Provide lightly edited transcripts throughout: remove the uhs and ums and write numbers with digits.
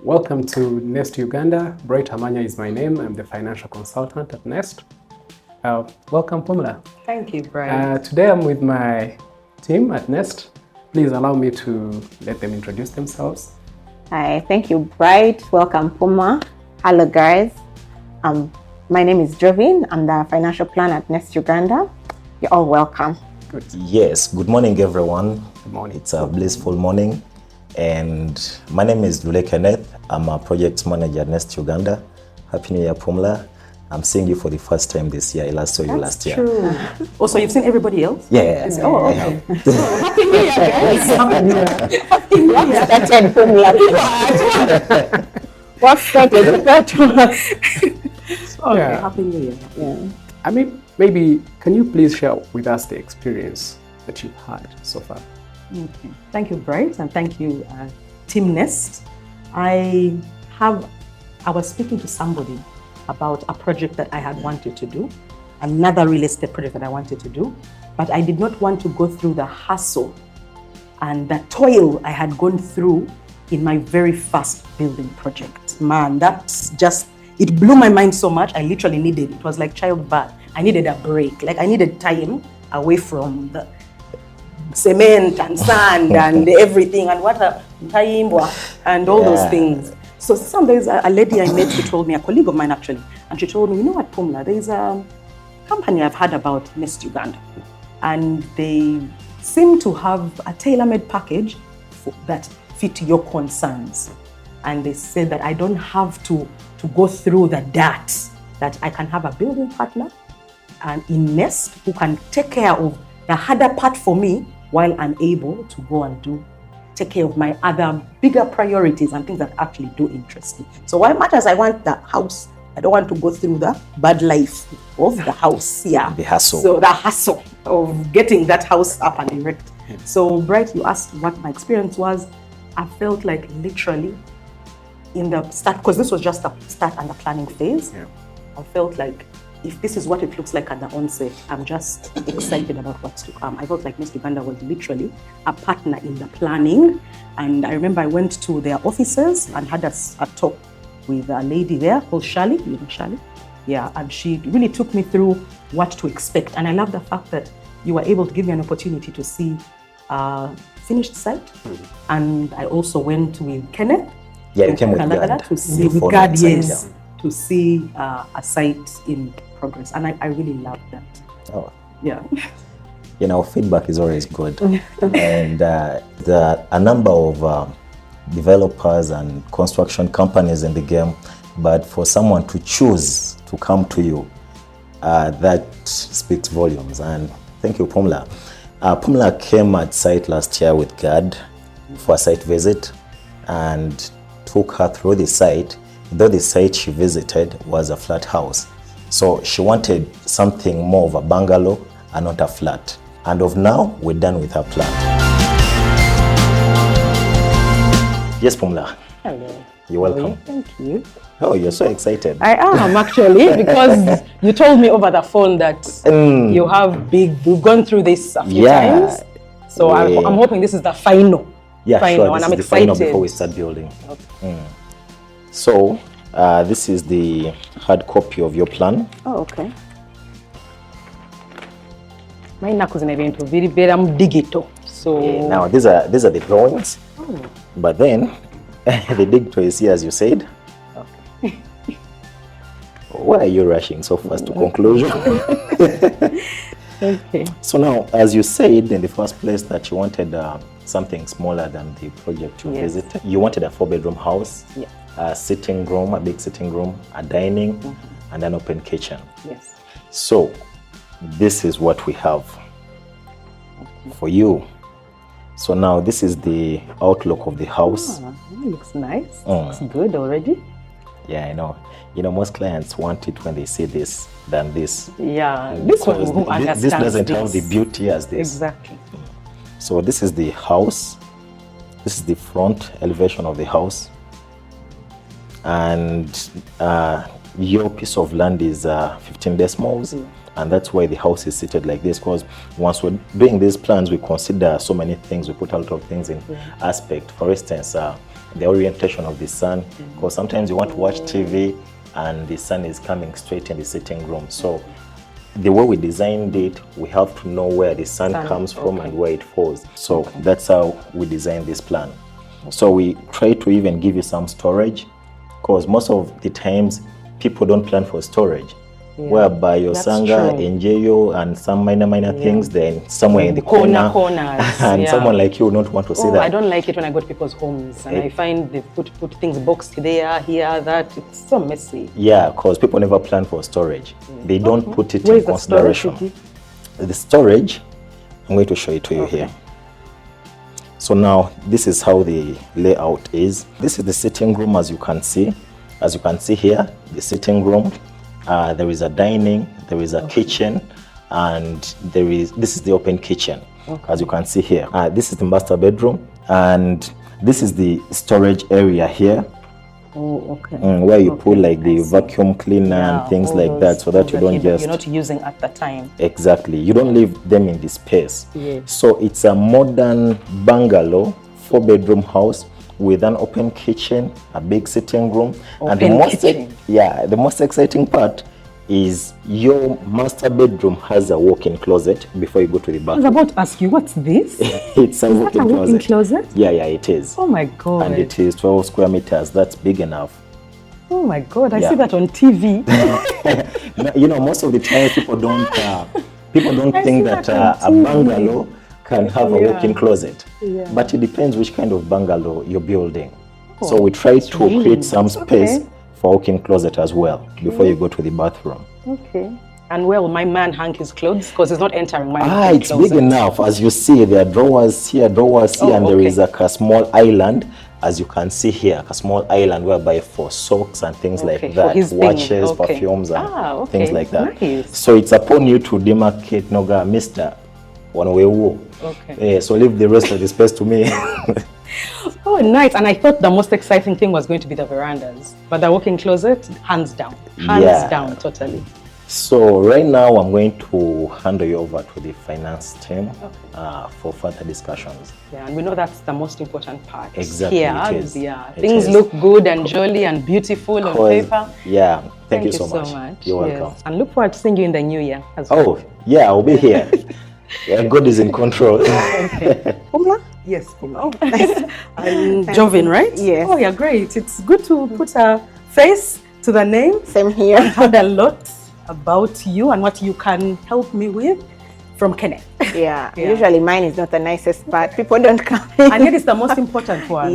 Welcome to Nest Uganda. Bright Hamanya is my name. I'm the financial consultant at Nest. Welcome, Pumla. Thank you, Bright. Today I'm with my team at Nest. Please allow me to let them introduce themselves. Hi, thank you, Bright. Welcome, Pumla. Hello, guys. My name is Jovin. I'm the financial planner at Nest Uganda. You're all welcome. Good. Yes, good morning, everyone. Good morning. It's a blissful morning. And my name is Dule Kenneth. I'm a project manager at Nest Uganda. Happy New Year, Pumla. I'm seeing you for the first time this year. I last saw you last year. True. Also, you've seen everybody else? Yes. Oh, okay. Happy New Year, guys. Happy New Year. Happy New Year. Started Pumla. What started that one? Okay, Yeah. Happy New Year. Yeah. I mean, maybe can you please share with us the experience that you've had so far? Okay. Thank you, Bright, and thank you, Team Nest. I was speaking to somebody about a project that I had wanted to do, another real estate project that I wanted to do, but I did not want to go through the hassle and the toil I had gone through in my very first building project. Man, that's just, it blew my mind so much. I literally needed, it was like childbirth. I needed a break. Like I needed time away from the cement and sand and everything and water and all those things. So some days a lady I met, she told me, a colleague of mine actually, and she told me, you know what, Pumla, there's a company I've heard about, Nest Uganda, and they seem to have a tailor-made package that fit your concerns. And they said that I don't have to go through the dirt, that I can have a building partner and in Nest who can take care of the harder part for me while I'm able to go and take care of my other bigger priorities and things that actually do interest me. So as much as I want the house, I don't want to go through the bad life of the house. Yeah. The hassle. So the hassle of getting that house up and erect. So Bright, you asked what my experience was. I felt like literally in the start, because this was just a start and the planning phase. Yeah. I felt like if this is what it looks like at the onset, I'm just excited about what's to come. I felt like Nest Uganda was literally a partner in the planning. And I remember I went to their offices and had a talk with a lady there called Shali. You know Shali? Yeah, and she really took me through what to expect. And I love the fact that you were able to give me an opportunity to see a finished site. And I also went with Kenneth. Yeah, you came with Kalagala God. to see with God, yes, to see a site in progress, and I really love that. Oh. Yeah. You know, feedback is always good. And there are a number of developers and construction companies in the game, but for someone to choose to come to you, that speaks volumes. And thank you, Pumla. Pumla came at site last year with God for a site visit and took her through the site, though the site she visited was a flat house. So she wanted something more of a bungalow and not a flat. And of now, we're done with her plan. Yes, Pumla. Hello. You're welcome. Thank you. Oh, you're so excited. I am actually, because you told me over the phone that you have we've gone through this a few times. So Yeah. I'm hoping this is the final. Yeah, final, sure. and This I'm is the final excited. before we start building. Okay. So, this is the hard copy of your plan. Oh, okay. My knuckles in event very digital. So Now, these are the drawings. But then, the digital is here, as you said. Okay. Why are you rushing so fast to conclusion? Okay. So now, as you said in the first place that you wanted something smaller than the project you visited. You wanted a 4-bedroom house, a sitting room, a big sitting room, a dining, and an open kitchen. Yes. So this is what we have for you. So now this is the outlook of the house. It looks nice. Looks good already. Yeah, I know. You know, most clients want it when they see this than this. Yeah, this one who understands this doesn't have the beauty as this. Exactly. So this is the house. This is the front elevation of the house. And your piece of land is 15 decimals. And that's why the house is seated like this, because once we're doing these plans, we consider so many things, we put a lot of things in aspect. For instance, the orientation of the sun, because sometimes you want to watch TV and the sun is coming straight in the sitting room. So the way we designed it, we have to know where the sun comes from and where it falls. So that's how we designed this plan. So we try to even give you some storage, because most of the times people don't plan for storage. Whereby your sanga, NJO, and some minor things, then somewhere in the corners, and someone like you will not want to see that. I don't like it when I go to people's homes and I find they put things boxed there, here, that. It's so messy. Yeah, because people never plan for storage. They don't put it in consideration. The storage, I'm going to show it to you here. So now, this is how the layout is. This is the sitting room, as you can see. As you can see here, the sitting room. There is a dining, there is a kitchen, and this is the open kitchen, as you can see here. This is the master bedroom, and this is the storage area here. Where you put like the vacuum cleaner and things like that, so that you don't just... You're not using at the time. Exactly. You don't leave them in the space. So it's a modern bungalow, 4-bedroom house, with an open kitchen, a big sitting room, and the most exciting part is your master bedroom has a walk-in closet before you go to the bathroom. I was about to ask you, what's this? It's a walk-in closet. Yeah, it is. Oh my God. And it is 12 square meters. That's big enough. Oh my God, I see that on TV. You know, most of the time people don't think that a bungalow can have a walk-in closet, but it depends which kind of bungalow you're building. So we try to create some space for walk-in closet as well before you go to the bathroom. And where will my man hang his clothes? Because he's not entering my it's closet. Big enough. As you see, there are drawers here, and there is like a small island, as you can see here, a small island whereby for socks and things like that, watches, perfumes, and things like that. Nice. So it's upon you to demarcate, Noga, Mr. One way. So leave the rest of the space to me. Oh, nice. And I thought the most exciting thing was going to be the verandas, but the walk-in closet, hands down, totally. So right now I'm going to hand you over to the finance team for further discussions. And we know that's the most important part. Exactly. Things look good and jolly and beautiful on paper. Thank you so much. You're welcome. And look forward to seeing you in the new year as well. I'll be here. God is in control. Pumla? Yes, Pumla. I'm Jovin, right? Yes. Oh, yeah, great. It's good to put a face to the name. Same here. I've heard a lot about you and what you can help me with from Kenneth. Usually mine is not the nicest part. People don't come in. And it is the most important one.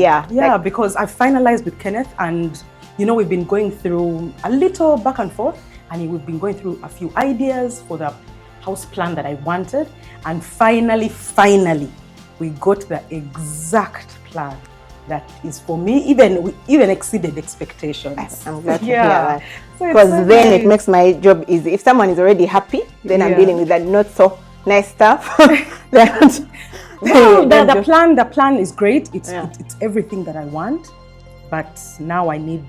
Because I finalized with Kenneth, and we've been going through a little back and forth, and we've been going through a few ideas for the house plan that I wanted, and finally we got the exact plan that is for me. Even exceeded expectations. I'm glad to hear that, because then it makes my job easy. If someone is already happy, then I'm dealing with that not so nice stuff. The plan is great. It's everything that I want, but now I need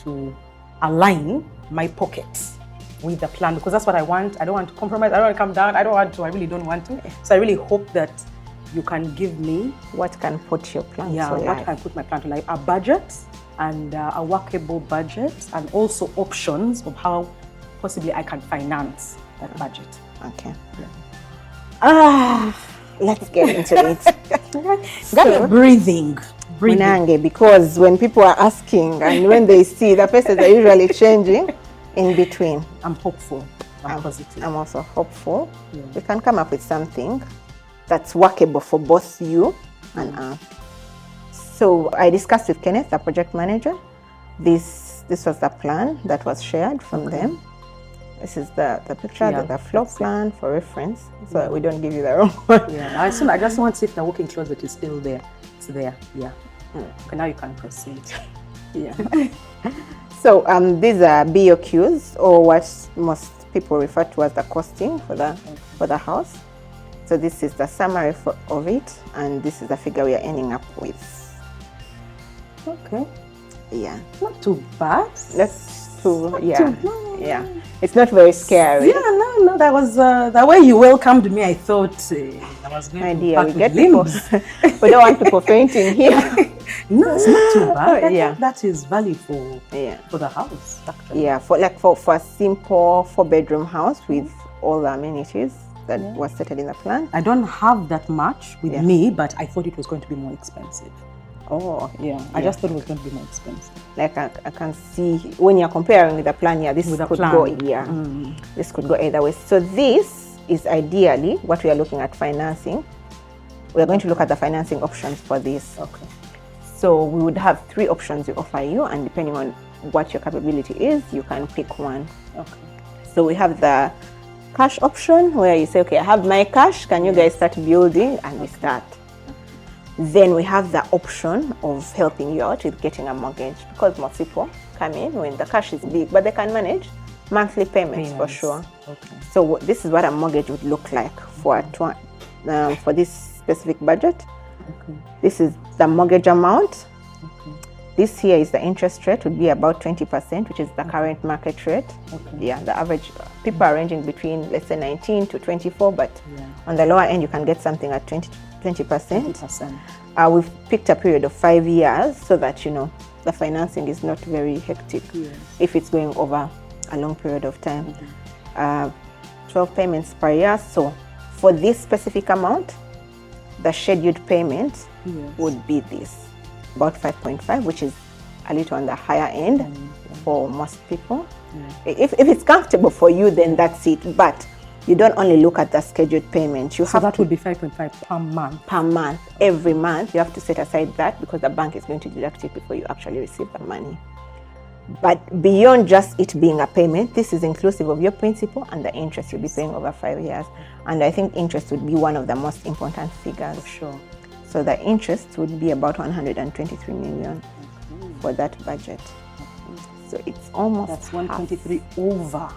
to align my pockets with the plan, because that's what I want. I don't want to compromise. I don't want to come down. I really don't want to. So I really hope that you can give me what can put your plan what can put my plan to life, a budget, and a workable budget, and also options of how possibly I can finance that budget. Let's get into it. Breathing. Because when people are asking and when they see, the faces are usually changing in between. I'm hopeful. I'm positive. I'm also hopeful. We can come up with something that's workable for both you and us. So I discussed with Kenneth, the project manager. This was the plan that was shared from them. This is the picture, the floor plan for reference, so that we don't give you the wrong one. I just want to see if the walk-in closet is still there. It's there. Okay, now you can proceed. So these are BOQs, or what most people refer to as the costing for the house. So this is the summary of it, and this is the figure we are ending up with. Okay. Not too bad. It's not very scary. No, that was the way you welcomed me. I thought I was going to we get people. We don't want people fainting here. No, it's not too bad. I Yeah. think that is value for Yeah. the house, actually. Yeah, for a simple 4-bedroom house with all the amenities that was settled in the plan. I don't have that much with me, but I thought it was going to be more expensive. Oh, Yeah, I just thought it was going to be more expensive. like I can see when you're comparing with the plan, this With the could plan. go, this could go either way. So this is ideally what we are looking at financing. We are going to look at the financing options for this. Okay. So we would have 3 options we offer you, and depending on what your capability is, you can pick one. Okay. So we have the cash option where you say, okay, I have my cash, can you guys start building? And we start. Then we have the option of helping you out with getting a mortgage, because most people come in when the cash is big, but they can manage monthly payments for sure. Okay. So this is what a mortgage would look like for this specific budget. Okay. This is the mortgage amount. Okay. This here is the interest rate, would be about 20%, which is the current market rate. Okay. Yeah, the average, people are ranging between, let's say, 19 to 24, but on the lower end, you can get something at 20%. 20%. We've picked a period of 5 years so that, the financing is not very hectic if it's going over a long period of time. 12 payments per year. So for this specific amount, the scheduled payment would be this, about 5.5, which is a little on the higher end for most people. If it's comfortable for you, then that's it. But you don't only look at the scheduled payment. So that would be 5.5 per month. Per month. Every month, you have to set aside that because the bank is going to deduct it before you actually receive the money. But beyond just it being a payment, this is inclusive of your principal and the interest you'll be paying over 5 years. And I think interest would be one of the most important figures. For sure. So the interest would be about 123 million for that budget. So it's almost That's 123 over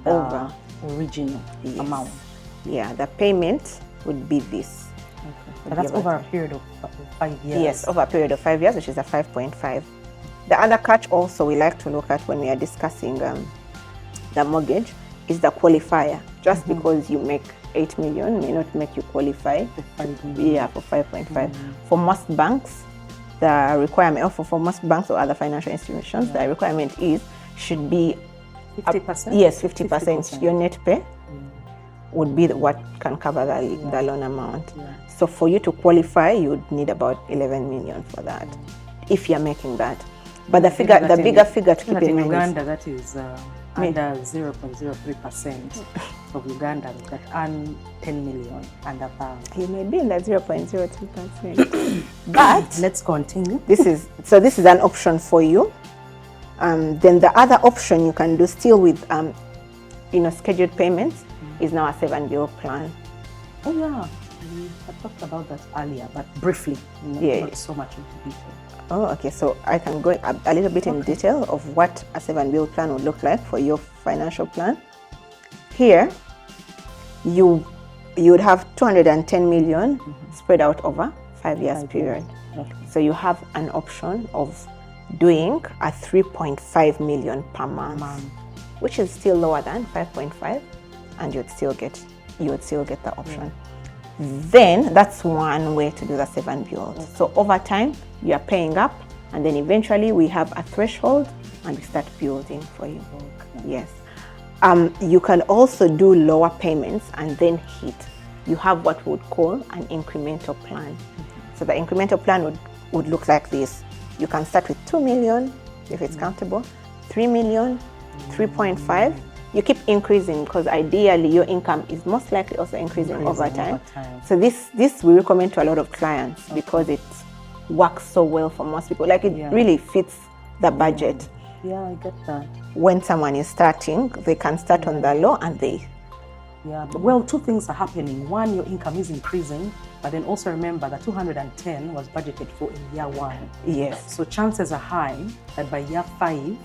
the original amount. Yeah, the payment would be this. Okay. But that's over a period of 5 years. Yes, over a period of 5 years, which is a 5.5. The other catch also we like to look at when we are discussing the mortgage is the qualifier. Just because you make 8 million may not make you qualify for 5.5. For most banks, the requirement, or for most banks or other financial institutions, the requirement should be 50%? Yes, 50%. Your net pay would be what can cover the loan amount. So for you to qualify, you would need about 11 million for that, if you're making that. But the bigger figure to keep in mind Uganda, that is under 0.03% of Ugandans that earn 10 million and above. You may be in the 0.02%. But let's continue. This is an option for you. Then the other option you can do still with scheduled payments is now a 7-bill plan. Oh yeah, I talked about that earlier, but briefly, not so much into detail. Oh, okay. So I can go a little bit in detail of what a 7-bill plan would look like for your financial plan. Here, you would have 210 million spread out over 5 years period. Okay. So you have an option of doing a 3.5 million per month, which is still lower than 5.5, and you'd still get the option. Then that's one way to do the 7-bill. So over time, you are paying up, and then eventually we have a threshold and we start building for you. Yes. You can also do lower payments and then hit. You have what we would call an incremental plan. So the incremental plan would look like this. You can start with 2 million if it's comfortable, 3 million, 3.5. You keep increasing because ideally your income is most likely also increasing over time. So this we recommend to a lot of clients because it works so well for most people. Like it really fits the budget. Yeah, I get that. When someone is starting, they can start on the low and they... Yeah, but well, two things are happening. One, your income is increasing, but then also remember that 210 was budgeted for in year 1. Yes. So chances are high that by year 5,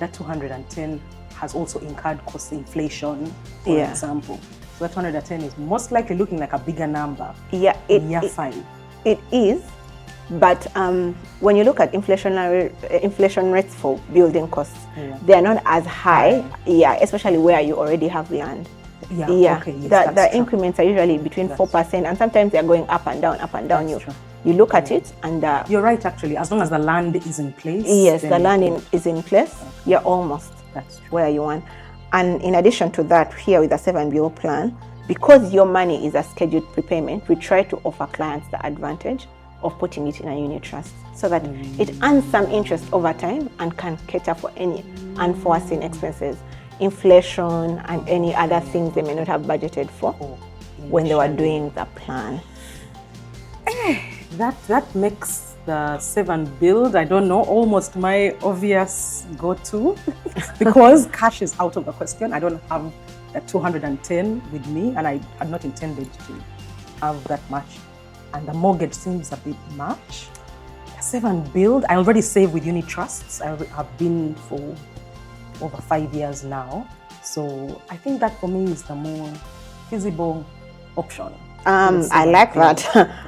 that 210 has also incurred cost inflation, for example. So that 210 is most likely looking like a bigger number in year 5. It is, but when you look at inflation rates for building costs, they are not as high, especially where you already have land. Okay, the increments are usually between 4%, and sometimes they are going up and down. You look at it and You're right, actually. As long as the land is in place. yes, the land is in place. You're almost That's true. where you want. And in addition to that, here with the 7BO plan, because your money is a scheduled prepayment, we try to offer clients the advantage of putting it in a unit trust so that it earns some interest over time and can cater for any unforeseen expenses, inflation, and any other things they may not have budgeted for when they were doing the plan. That makes the 7 build, I don't know, almost my obvious go-to because cash is out of the question. I don't have that 210 with me, and I had not intended to have that much. And the mortgage seems a bit much. The 7 build, I already save with unit trusts. I have been for over 5 years now. So I think that for me is the more feasible option. I like that.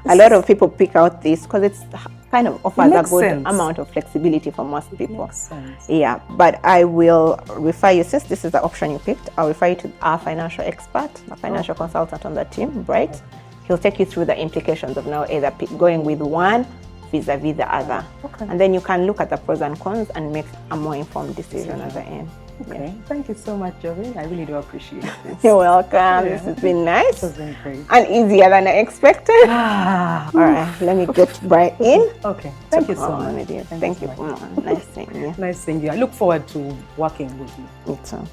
A lot of people pick out this because it's kind of offers a good amount of flexibility for most people. Yeah, but I will refer you, since this is the option you picked, I'll refer you to our financial expert, a financial consultant on the team, Bright. He'll take you through the implications of now either going with one vis-a-vis the other. And then you can look at the pros and cons and make a more informed decision at the end. Okay, thank you so much, Jovi. I really do appreciate it. You're welcome. This has been nice. This has been great. And easier than I expected. All right, let me get Bright in. Okay, thank you so much. Thank you. Nice seeing you. Nice seeing you. I look forward to working with you. Me too.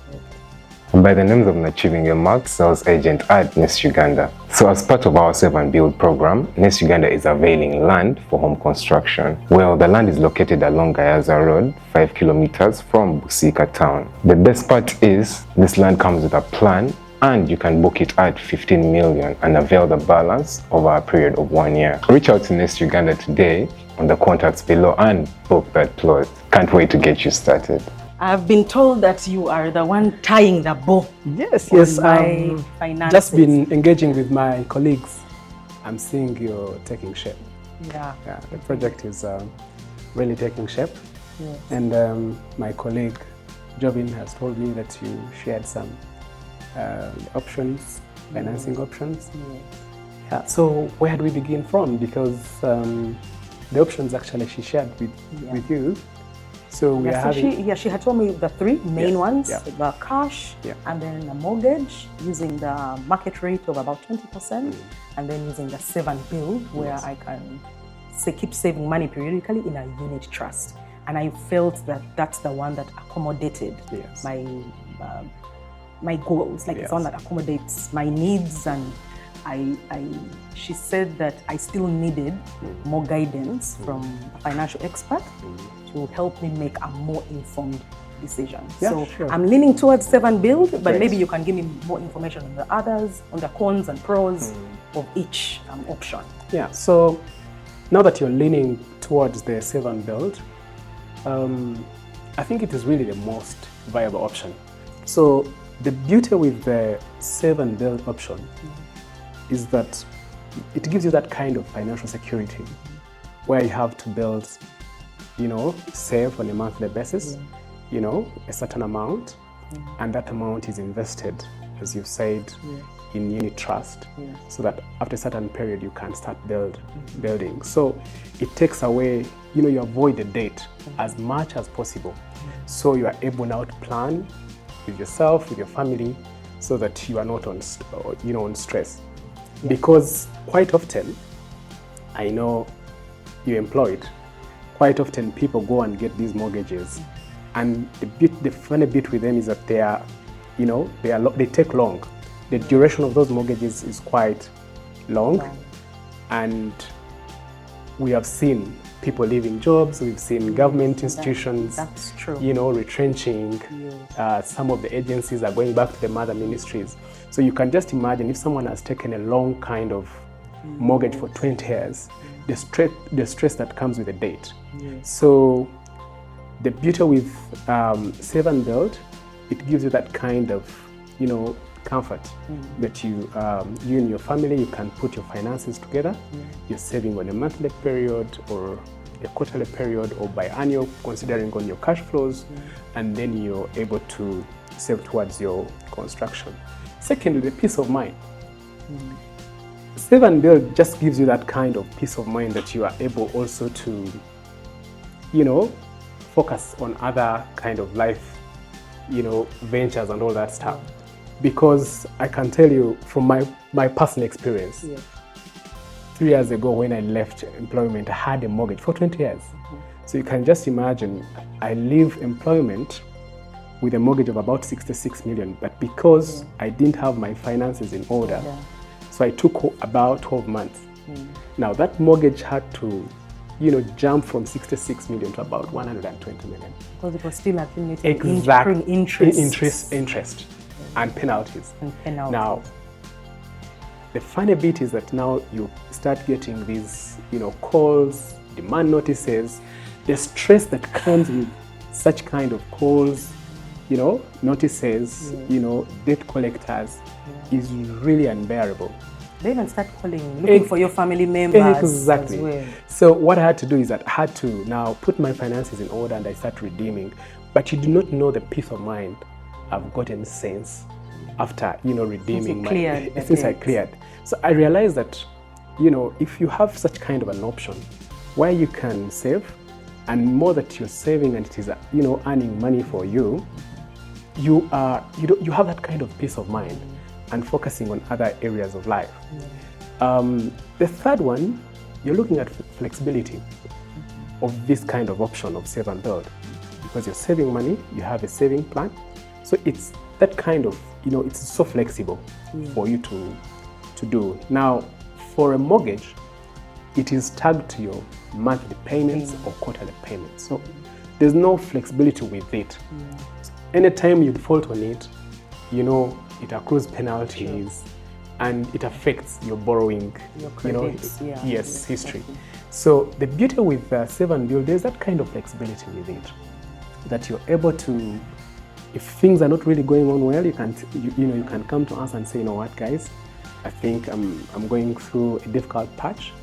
By the names of an Achieving Your Mark sales agent at Nest Uganda. So as part of our Save and Build program, Nest Uganda is availing land for home construction. Well, the land is located along Gayaza Road, 5 kilometers from Busika town. The best part is this land comes with a plan and you can book it at 15 million and avail the balance over a period of 1 year. Reach out to Nest Uganda today on the contacts below and book that plot. Can't wait to get you started. I've been told that you are the one tying the bow. Yes. Finances. Just been engaging with my colleagues. I'm seeing you're taking shape. Yeah. The project is really taking shape. Yes. And my colleague Jovin has told me that you shared some options, financing options. Yeah. So where do we begin from? Because the options actually she shared with you. So we are having... she had told me the 3 main ones, the cash, Yeah. and then the mortgage, using the market rate of about 20%, and then using the 7 build, where I can keep saving money periodically in a unit trust. And I felt that that's the one that accommodated my goals, like it's one that accommodates my needs. And she said that I still needed more guidance from a financial expert to help me make a more informed decision. So I'm leaning towards 7 build, but maybe you can give me more information on the others, on the cons and pros of each option. Yeah, so now that you're leaning towards the 7 build, I think it is really the most viable option. So the beauty with the 7 build option is that it gives you that kind of financial security where you have to build, save on a monthly basis, a certain amount, and that amount is invested, as you said, in unit trust, so that after a certain period you can start building. So it takes away, you avoid the debt as much as possible. So you are able now to plan with yourself, with your family, so that you are not on stress. Because quite often, I know you're employed, quite often people go and get these mortgages, and the funny bit with them is that they take long. The duration of those mortgages is quite long, and we have seen people leaving jobs, we've seen government institutions retrenching, some of the agencies are going back to the mother ministries. So you can just imagine if someone has taken a long kind of mortgage for 20 years, the stress that comes with the debt. So the beauty with Save and Build, it gives you that kind of, comfort that you and your family, you can put your finances together. You're saving on a monthly period or a quarterly period or biannual, considering on your cash flows, and then you're able to save towards your construction. Secondly, the peace of mind. Save and build just gives you that kind of peace of mind that you are able also to, focus on other kind of life, ventures and all that stuff. Because I can tell you from my personal experience, 3 years ago when I left employment, I had a mortgage for 20 years. So you can just imagine, I leave employment with a mortgage of about 66 million, but because I didn't have my finances in order, so I took about 12 months. Now that mortgage had to, jump from 66 million to about 120 million. Because it was still accumulating interest and penalties. Now, the funny bit is that now you start getting these, calls, demand notices, the stress that comes with such kind of calls, notices, debt collectors is really unbearable. They even start calling, looking for your family members. Exactly. As well. So what I had to do is that I had to now put my finances in order and I start redeeming. But you do not know the peace of mind I've gotten since after, redeeming since I cleared. So I realized that, if you have such kind of an option where you can save, and more that you're saving and it is, earning money for you, you have that kind of peace of mind and focusing on other areas of life. The third one, you're looking at flexibility of this kind of option of save and build, because you're saving money, you have a saving plan. So it's that kind of, it's so flexible for you to do. Now, for a mortgage, it is tagged to your monthly payments or quarterly payments. So there's no flexibility with it. Anytime you default on it, it accrues penalties and it affects your borrowing, history. So the beauty with Save and Build, there's that kind of flexibility with it, that you're able to, if things are not really going on well, you can come to us and say, what, guys, I think I'm going through a difficult patch.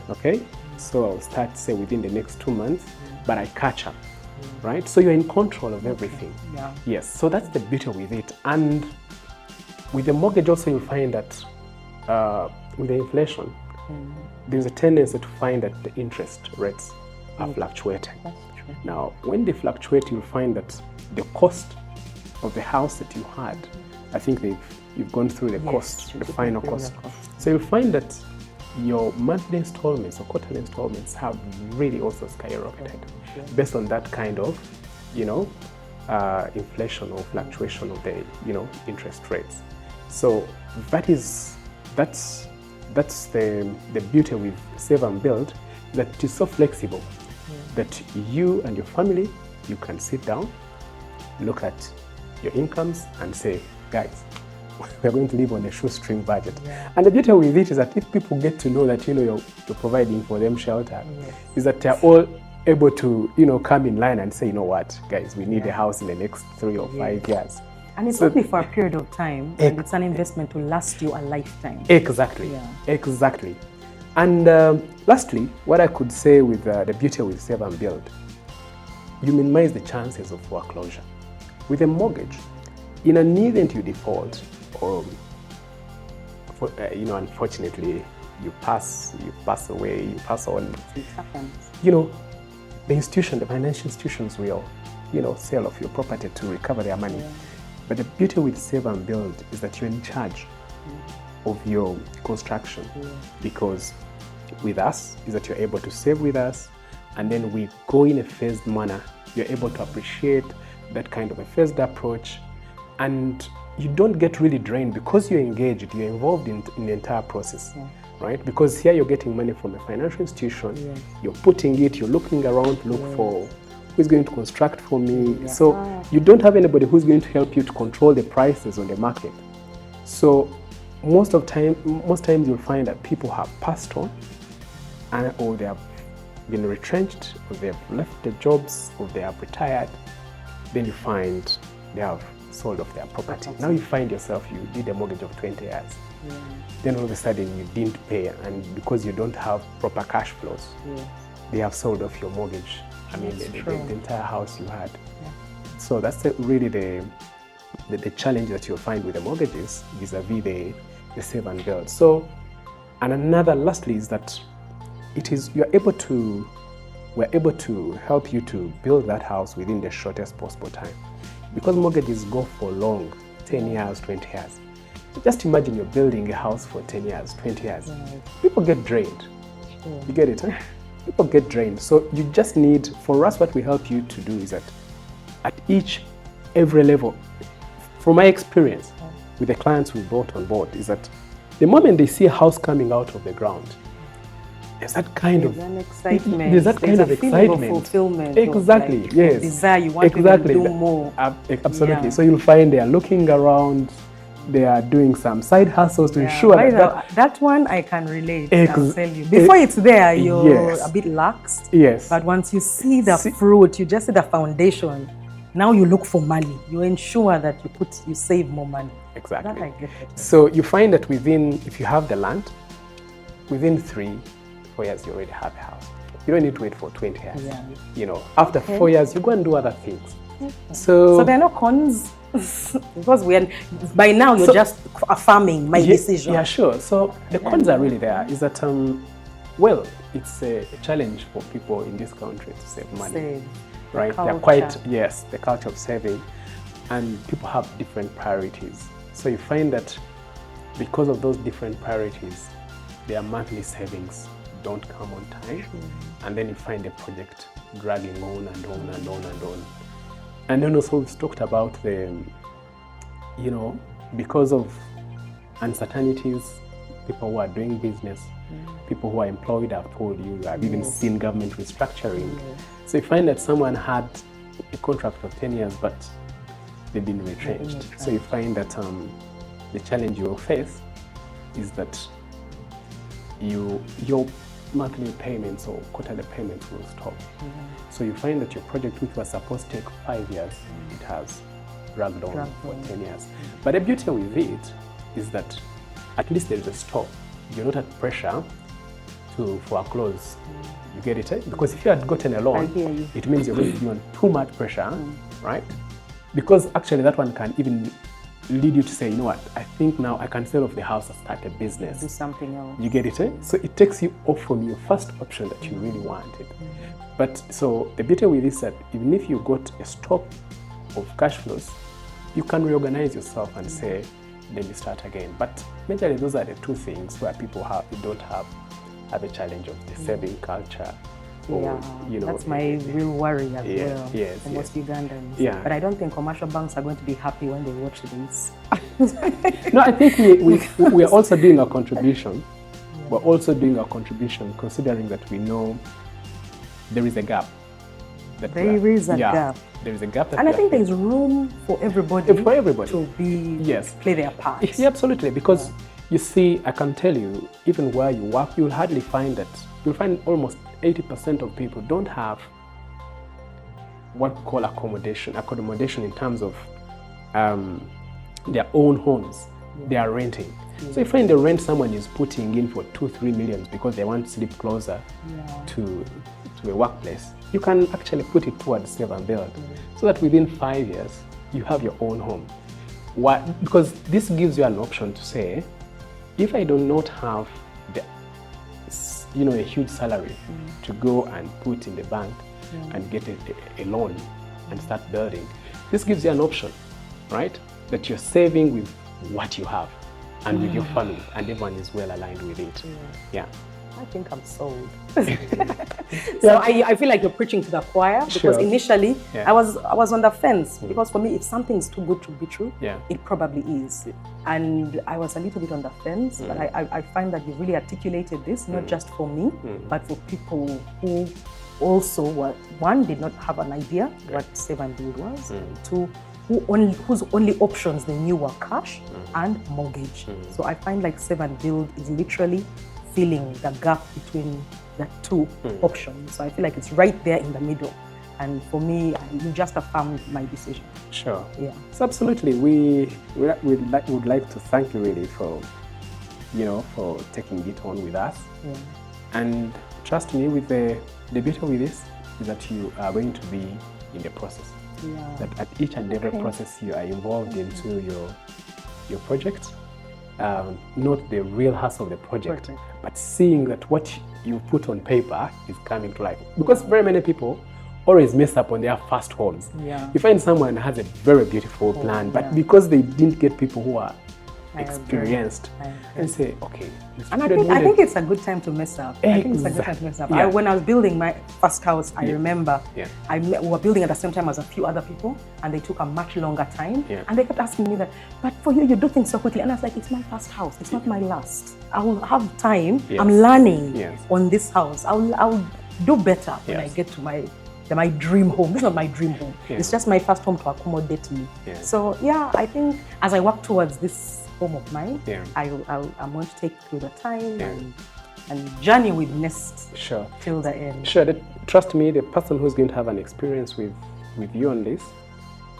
Okay, so I'll start, say, within the next 2 months, but I catch up, right? So you're in control of everything. Yes, so that's the beauty with it. And with the mortgage also, you'll find that with the inflation, there's a tendency to find that the interest rates are fluctuating. That's true. Now, when they fluctuate, you'll find that the cost of the house that you had, I think you've gone through the cost, the final cost. So you'll find that your monthly installments or quarterly installments have really also skyrocketed based on that kind of, inflation or fluctuation of the, interest rates. So that's the beauty with Save and Build, that it is so flexible that you and your family, you can sit down, look at your incomes and say, guys, we're going to live on a shoestring budget. And the beauty with it is that if people get to know that, you're providing for them shelter, is that they're all able to, come in line and say, what, guys, we need a house in the next 3 or 5 years. And it's only for a period of time, and it's an investment to last you a lifetime. Exactly. And lastly, what I could say with the beauty with Save and Build, you minimize the chances of foreclosure. With a mortgage, in an event you default, or unfortunately you pass away, you pass on, It happens. the financial institutions will, sell off your property to recover their money. But the beauty with Save and Build is that you're in charge of your construction, because with us is that you're able to save with us, and then we go in a phased manner. You're able to appreciate that kind of a phased approach, and you don't get really drained because you're engaged, you're involved in the entire process, right? Because here you're getting money from a financial institution, you're putting it, you're looking around to look for who's going to construct for me. So you don't have anybody who's going to help you to control the prices on the market. So most times you'll find that people have passed on, or they have been retrenched, or they have left their jobs, or they have retired. Then you find they have sold off their property. Now you find yourself, you did a mortgage of 20 years. Then all of a sudden you didn't pay, and because you don't have proper cash flows, they have sold off your mortgage. I mean, the entire house you had. So that's really the challenge that you'll find with the mortgages vis-a-vis the Save and Build. So And another, lastly, is that we're able to help you to build that house within the shortest possible time. Because mortgages go for long, 10 years, 20 years. Just imagine you're building a house for 10 years, 20 years. Right. People get drained. You get it? Huh? People get drained. So you just need, for us, what we help you to do is that at every level, from my experience with the clients we brought on board, is that the moment they see a house coming out of the ground, there's that kind of an excitement. There's that kind of feeling excitement. Of fulfillment. Exactly. Of Yes. Desire. You want to do more. Absolutely. Yeah. So you'll find they are looking around. They are doing some side hustles to ensure that one I can relate. I'll tell you. Before it's there, you're a bit lax. Yes. But once you see the fruit, you just see the foundation. Now you look for money. You ensure that you save more money. Exactly. That I get it. So you find that if you have the land, within 3-4 years you already have a house. You don't need to wait for 20 years. Yeah. You know, after 4 years you go and do other things. Okay. So there are no cons. Because by now you're just affirming my decision. Yeah, sure. So the cons are really there. Is that it's a challenge for people in this country to save money. Right? They're the culture of saving, and people have different priorities. So you find that because of those different priorities, their monthly savings don't come on time, and then you find the project dragging on and on and on and on. And then also we've talked about because of uncertainties, people who are doing business, people who are employed, I've told you, I've even seen government restructuring. So you find that someone had a contract of 10 years, but they've been retrenched. So you find that the challenge you will face is that your monthly payments or quarterly payments will stop. So you find that your project, which was supposed to take 5 years, it has dragged on for 10 years. But the beauty with it is that at least there is a stop. You're not at pressure to foreclose. You get it? Eh? Because if you had gotten a loan, it means you're going to be on too much pressure, right? Because actually that one can even lead you to say, you know what, I think now I can sell off the house and start a business. Do something else. You get it? Eh? So it takes you off from your first option that you really wanted. But so the beauty with this is that even if you got a stop of cash flows, you can reorganize yourself and say, let me start again. But majorly those are the two things where people don't have a challenge of the saving culture. Or, that's my real worry as well yes, for most Ugandans. Yeah. But I don't think commercial banks are going to be happy when they watch this. No, I think we are also doing a contribution. We're also doing a contribution considering that we know there is a gap. There is a gap. There is a gap. And I think there is room for everybody to play their part. Yeah, absolutely. Because you see, I can tell you, even where you work, you'll hardly find that. You'll find almost 80% of people don't have what we call accommodation in terms of their own homes. They are renting. So you find the rent someone is putting in for 2-3 million because they want to sleep closer to a workplace. You can actually put it towards save and build, so that within 5 years you have your own home. Why? Because this gives you an option to say, if I do not have a huge salary to go and put in the bank and get a loan and start building, this gives you an option, right? That you're saving with what you have and with your family, and everyone is well aligned with it. Yeah. I think I'm sold. So I feel like you're preaching to the choir, because initially I was on the fence, because for me, if something is too good to be true, it probably is. And I was a little bit on the fence, but I find that you really articulated this, not just for me, but for people who also, one, did not have an idea what Save and Build was, and two, whose only options they knew were cash and mortgage. So I find like Save and Build is literally filling the gap between the two options. So I feel like it's right there in the middle. And for me, you just affirmed my decision. Sure. Yeah. So absolutely, we would like to thank you really for taking it on with us. Yeah. And trust me, with the beauty with this is that you are going to be in the process. Yeah. That at each and every process you are involved into your project. not the real hustle of the project, but seeing that what you put on paper is coming to life. Because very many people always mess up on their first homes. Yeah. You find someone has a very beautiful plan, but because they didn't get people who are experienced, and say, okay. And I think it's a good time to mess up. I think it's a good time to mess up. Yeah. When I was building my first house, I remember Yeah. we were building at the same time as a few other people, and they took a much longer time. Yeah. And they kept asking me that, but for you do things so quickly. And I was like, it's my first house. It's not my last. I will have time. Yes. I'm learning Yes. on this house. I'll do better when I Yes. get to my dream home. This is not my dream home. Yes. It's just my first home to accommodate me. Yes. So yeah, I think as I work towards this home of mine, Yeah. I'm going to take through the time Yeah. and journey with Nest Sure. till the end. Sure. Trust me, the person who's going to have an experience with you on this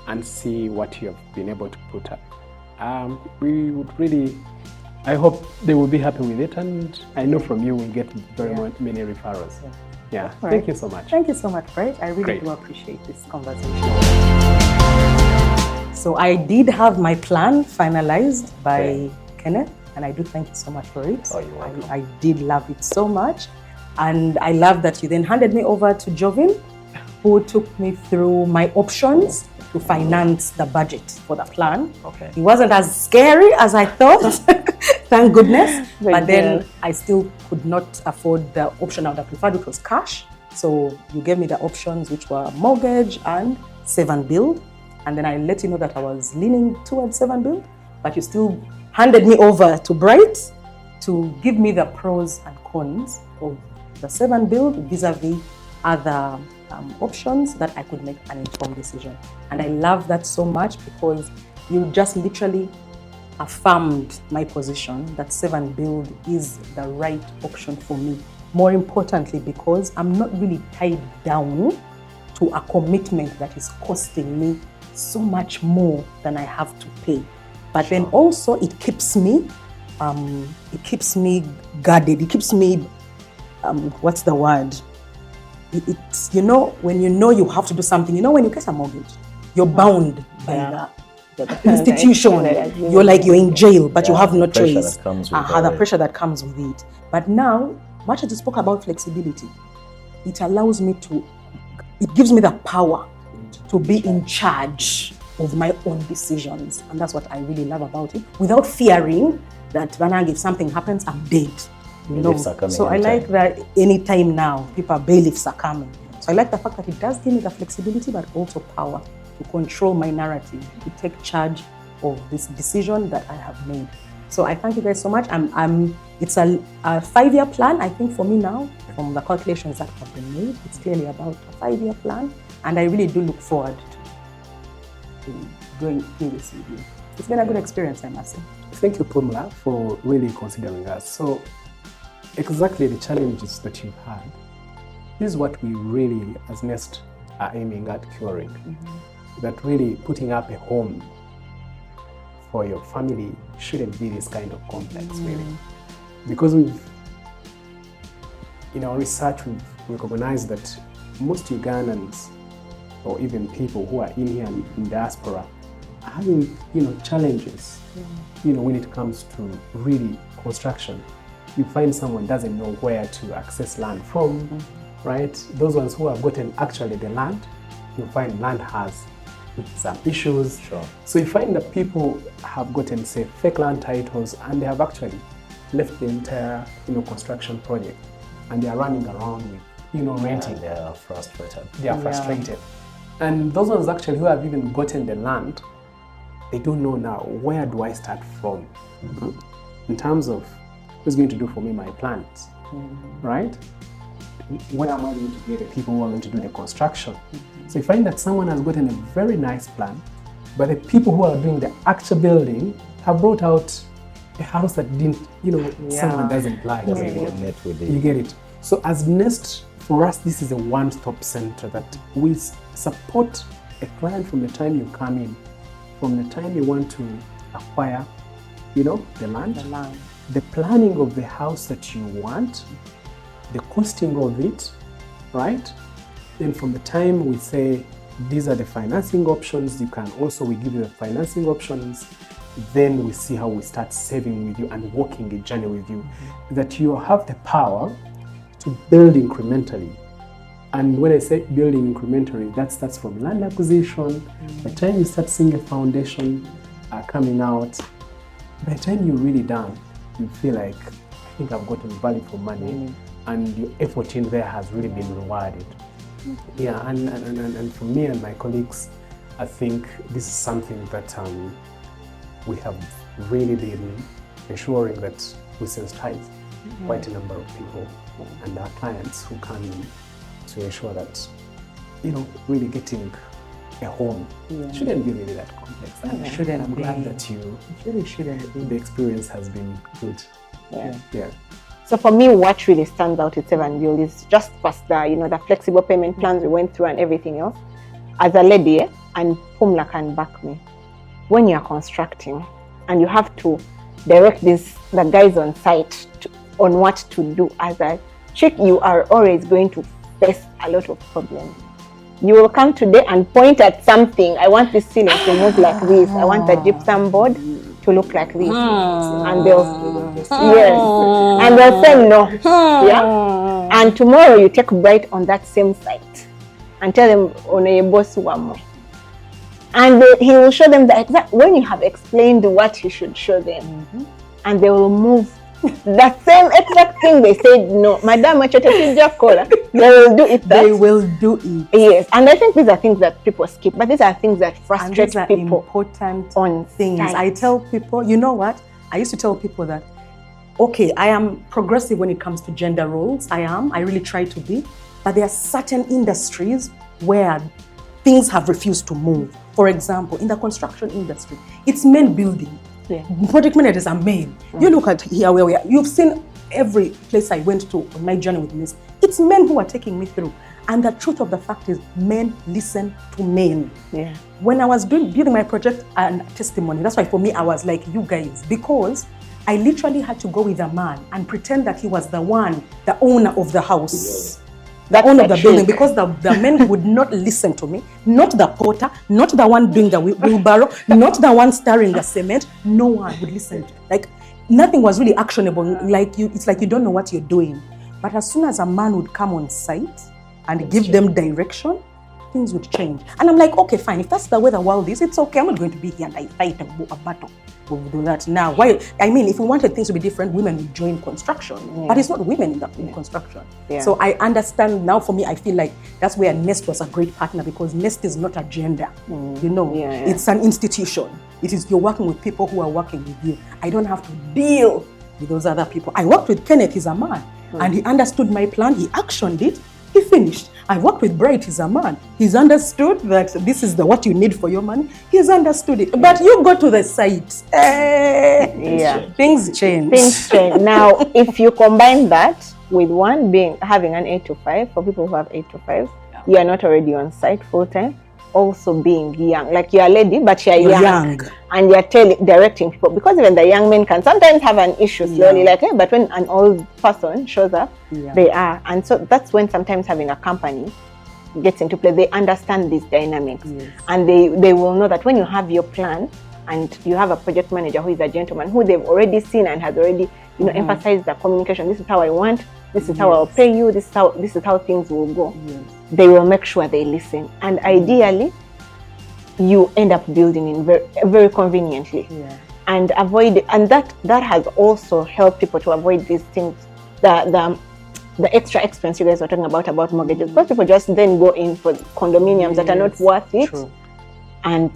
and see what you have been able to put up. We would really, I hope they will be happy with it, and I know from you we'll get very many referrals. Yeah. All Thank right. you so much. Thank you so much, Brett. I really Great. do appreciate this conversation. So I did have my plan finalized by Kenneth, and I do thank you so much for it. Oh, you're welcome. I did love it so much. And I love that you then handed me over to Jovin, who took me through my options to finance the budget for the plan. Okay. It wasn't as scary as I thought, thank goodness. But then deal. I still could not afford the option I would have preferred, which was cash. So you gave me the options, which were mortgage and save and build. And then I let you know that I was leaning towards save and build, but you still handed me over to Bright to give me the pros and cons of the save and build vis-a-vis other options that I could make an informed decision. And I love that so much because you just literally affirmed my position that save and build is the right option for me. More importantly, because I'm not really tied down to a commitment that is costing me so much more than I have to pay. But then also it keeps me guarded. It keeps me, what's the word? It's, you know, when you know you have to do something, you know, when you get a mortgage, you're bound by the institution. You're in jail, but you have no the pressure choice. that comes with The it. pressure that comes with it. But now, much as you spoke about flexibility, it allows me to, it gives me the power to be in charge of my own decisions. And that's what I really love about it, without fearing that if something happens, I'm dead. Bailiffs are coming So I anytime. like that anytime now, bailiffs are coming. So I like the fact that it does give me the flexibility, but also power to control my narrative, to take charge of this decision that I have made. So I thank you guys so much. It's a 5-year plan, I think, for me now, from the calculations that have been made. It's clearly about a 5-year plan. And I really do look forward to going through this with you. It's been a good experience, I must say. Thank you, Pumla, for really considering us. So exactly the challenges that you've had, this is what we really, as Nest, are aiming at curing. That really putting up a home for your family shouldn't be this kind of complex, really. Because in our research, we've recognized that most Ugandans, or even people who are in here in diaspora, are having, challenges, when it comes to really construction. You find someone doesn't know where to access land from, right? Those ones who have gotten actually the land, you find land has some issues. Sure. So you find that people have gotten, say, fake land titles, and they have actually left the entire, construction project, and they are running around with, renting. They are frustrated. They are frustrated. And those ones actually who have even gotten the land, they don't know now, where do I start from? In terms of who's going to do for me my plans, right? Where am I going to get the people who are going to do the construction? So you find that someone has gotten a very nice plan, but the people who are doing the actual building have brought out a house that didn't, someone doesn't like. You get it. So as Nest, for us, this is a one-stop center that we support a client from the time you come in, from the time you want to acquire, the land, the planning of the house that you want, the costing of it, right? Then from the time we say, these are the financing options, we give you the financing options, then we see how we start saving with you and walking a journey with you. That you have the power to build incrementally. And when I say building incrementally, that starts from land acquisition. By the time you start seeing a foundation coming out, by the time you're really done, you feel like, I think I've gotten value for money, and your effort in there has really been rewarded. Yeah, and for me and my colleagues, I think this is something that we have really been ensuring that we sensitize quite a number of people and our clients who come in to ensure that, really getting a home shouldn't be really that complex. And I'm glad that It really shouldn't be. the experience has been good. Yeah. So for me, what really stands out with Save and Build is just first the flexible payment plans we went through and everything else. As a lady, and Pumla can back me, when you're constructing and you have to direct the guys on site on what to do as a chick, you are always going to face a lot of problems. You will come today and point at something. I want this ceiling to move like this. I want the gypsum board to look like this. And they'll say no. Yeah. And tomorrow you take Bright on that same site and tell them on a boss one. And he will show them the exact when you have explained what you should show them, and they will move the same exact thing they said no. Madam, they will do it. They will do it. Yes, and I think these are things that people skip, but these are things that frustrate and these people. are important on things. site. I tell people, you know what? I used to tell people that, okay, I am progressive when it comes to gender roles. I really try to be, but there are certain industries where things have refused to move. For example, in the construction industry, it's men building. Yeah. Project managers are men. You look at here where we are. You've seen every place I went to on my journey with this. It's men who are taking me through. And the truth of the fact is, men listen to men. Yeah. When I was building my project and testimony, that's why for me I was like you guys, because I literally had to go with a man and pretend that he was the owner of the house. The owner of the building, because the men would not listen to me, not the porter, not the one doing the wheelbarrow, not the one stirring the cement. No one would listen. Like, nothing was really actionable. It's like you don't know what you're doing. But as soon as a man would come on site and give them direction, things would change. And I'm like, okay, fine. If that's the way the world is, it's okay. I'm not going to be here and I fight a battle. We'll do that now. If we wanted things to be different, women would join construction. Yeah. But it's not women in construction. Yeah. So I understand now. For me, I feel like that's where Nest was a great partner, because Nest is not a gender. It's an institution. It is, you're working with people who are working with you. I don't have to deal with those other people. I worked with Kenneth, he's a man, and he understood my plan, he actioned it, he finished. I worked with Bright, he's a man. He's understood that this is what you need for your money. He's understood it. But you go to the site. Things change. Things change. Now, if you combine that with one having an 8 to 5, for people who have 8 to 5, you are not already on site full time. Also being young, like you're a lady, but you're young. And you're directing people, because even the young men can sometimes have an issue slowly, but when an old person shows up, they are. And so that's when sometimes having a company gets into play. They understand these dynamics, and they will know that when you have your plan and you have a project manager who is a gentleman, who they've already seen and has already emphasized the communication. This is how I want. This is how I'll pay you. This is how things will go. They will make sure they listen, and ideally, you end up building in very, very conveniently, and avoid. And that has also helped people to avoid these things, the extra expense you guys were talking about mortgages. Because people just then go in for condominiums that are not worth it, and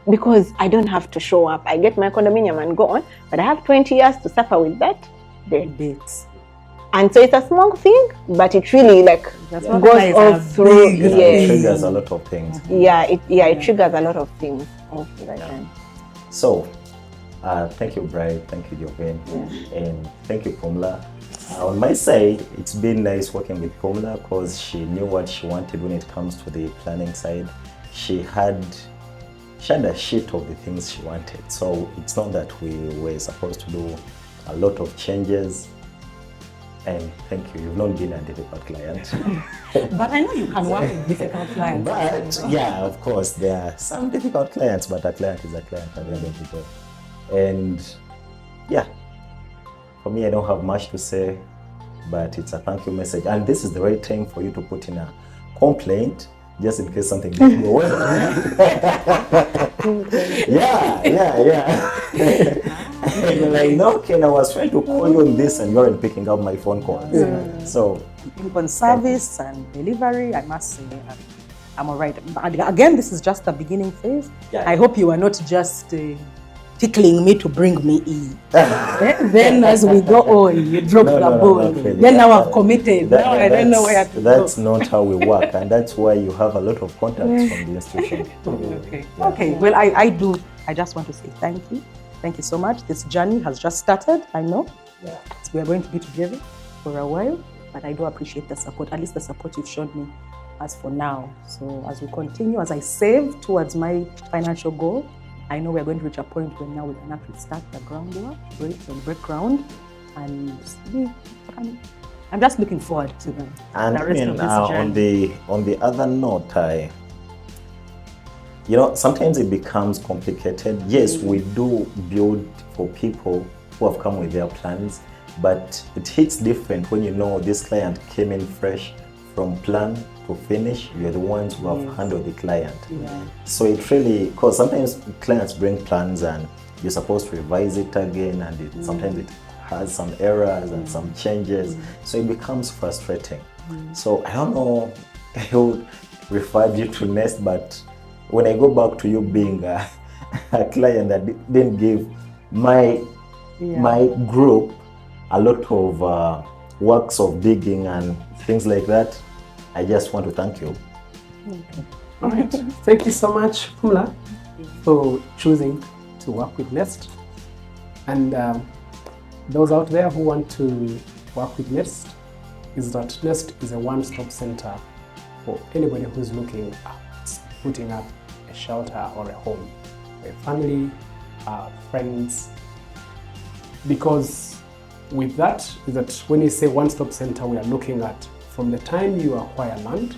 because I don't have to show up, I get my condominium and go on, but I have 20 years to suffer with that. And so it's a small thing, but it really goes all through. It triggers a lot of things. It triggers a lot of things. So, thank you, Brian. Thank you, Joven. And thank you, Pumla. On my side, it's been nice working with Pumla, because she knew what she wanted when it comes to the planning side. She had a sheet of the things she wanted. So it's not that we were supposed to do a lot of changes. And thank you. You've not been a difficult client. But I know you can work with difficult clients. But yeah, of course, there are some difficult clients, but a client is a client at the end of the day. And yeah, for me, I don't have much to say, but it's a thank you message. And this is the right time for you to put in a complaint, just in case something didn't go well. Yeah. And you're like, no, Ken, I was trying to call you on this and you aren't picking up my phone calls. So, on service and delivery, I must say, I'm all right. But again, this is just the beginning phase. Yeah. I hope you are not just tickling me to bring me in. Then as we go on, you drop the ball. Really. Then now I've committed. Now I don't know where to go. That's not how we work, and that's why you have a lot of contacts from the institution. Okay. Okay. Well, I do. I just want to say thank you. Thank you so much. This journey has just started. I know. Yeah. We are going to be together for a while, but I do appreciate the support. At least the support you've shown me as for now. So as we continue, as I save towards my financial goal, I know we're going to reach a point where now we can actually start the groundwork, break ground, and I'm just looking forward to the rest of this journey. On the other note, sometimes it becomes complicated. Yes, we do build for people who have come with their plans, but it hits different when you know this client came in fresh from plan to finish. You're the ones who have handled the client. Yeah. So it really, because sometimes clients bring plans and you're supposed to revise it again, and sometimes it has some errors and some changes. So it becomes frustrating. So I don't know who referred you to Nest, but when I go back to you being a client that didn't give my group a lot of works of digging and things like that, I just want to thank you. All right. Thank you so much, Pumla, for choosing to work with Nest. And those out there who want to work with Nest, is that Nest is a one-stop center for anybody who's looking at putting up a shelter or a home, a family, friends. Because with that, is that when you say one-stop center, we are looking at from the time you acquire land,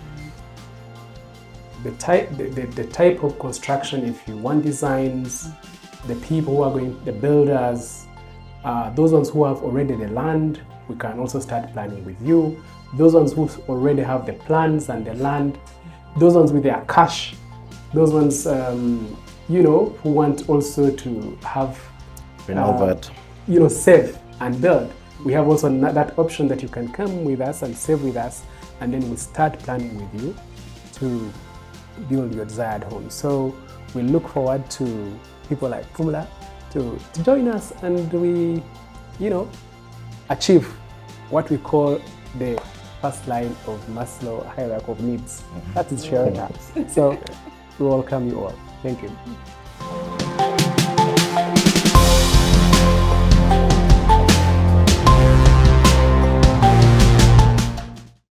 the type of construction, if you want designs, the people who are going, the builders, those ones who have already the land, we can also start planning with you. Those ones who already have the plans and the land, those ones with their cash, those ones, who want also to have, Renovate. Save and build. We have also that option that you can come with us and save with us, and then we'll start planning with you to build your desired home. So we look forward to people like Pumla to join us, and we, achieve what we call the first line of Maslow hierarchy of needs. That is shelter. So we welcome you all. Thank you.